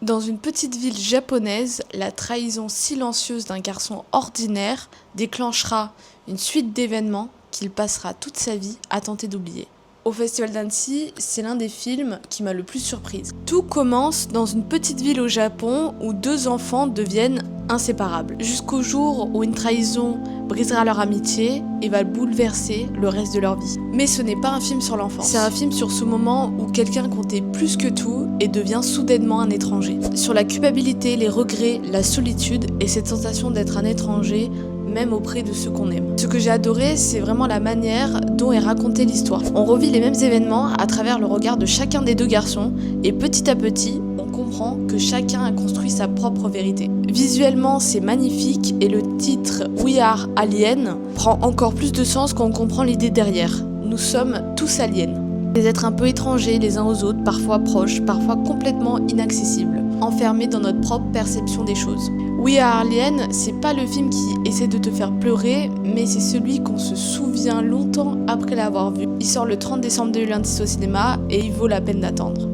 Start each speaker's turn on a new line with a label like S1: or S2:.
S1: Dans une petite ville japonaise, la trahison silencieuse d'un garçon ordinaire déclenchera une suite d'événements qu'il passera toute sa vie à tenter d'oublier. Au Festival d'Annecy, c'est l'un des films qui m'a le plus surprise. Tout commence dans une petite ville au Japon où deux enfants deviennent inséparables, jusqu'au jour où une trahison brisera leur amitié et va bouleverser le reste de leur vie. Mais ce n'est pas un film sur l'enfance, c'est un film sur ce moment où quelqu'un comptait plus que tout et devient soudainement un étranger. Sur la culpabilité, les regrets, la solitude et cette sensation d'être un étranger même auprès de ceux qu'on aime. Ce que j'ai adoré, c'est vraiment la manière dont est racontée l'histoire. On revit les mêmes événements à travers le regard de chacun des deux garçons et petit à petit, on comprend que chacun a construit sa propre vérité. Visuellement, c'est magnifique et le titre We Are Alien prend encore plus de sens quand on comprend l'idée derrière. Nous sommes tous aliens. Des êtres un peu étrangers les uns aux autres, parfois proches, parfois complètement inaccessibles, enfermés dans notre propre perception des choses. We Are Alien, c'est pas le film qui essaie de te faire pleurer, mais c'est celui qu'on se souvient longtemps après l'avoir vu. Il sort le 30 décembre 2026 au cinéma et il vaut la peine d'attendre.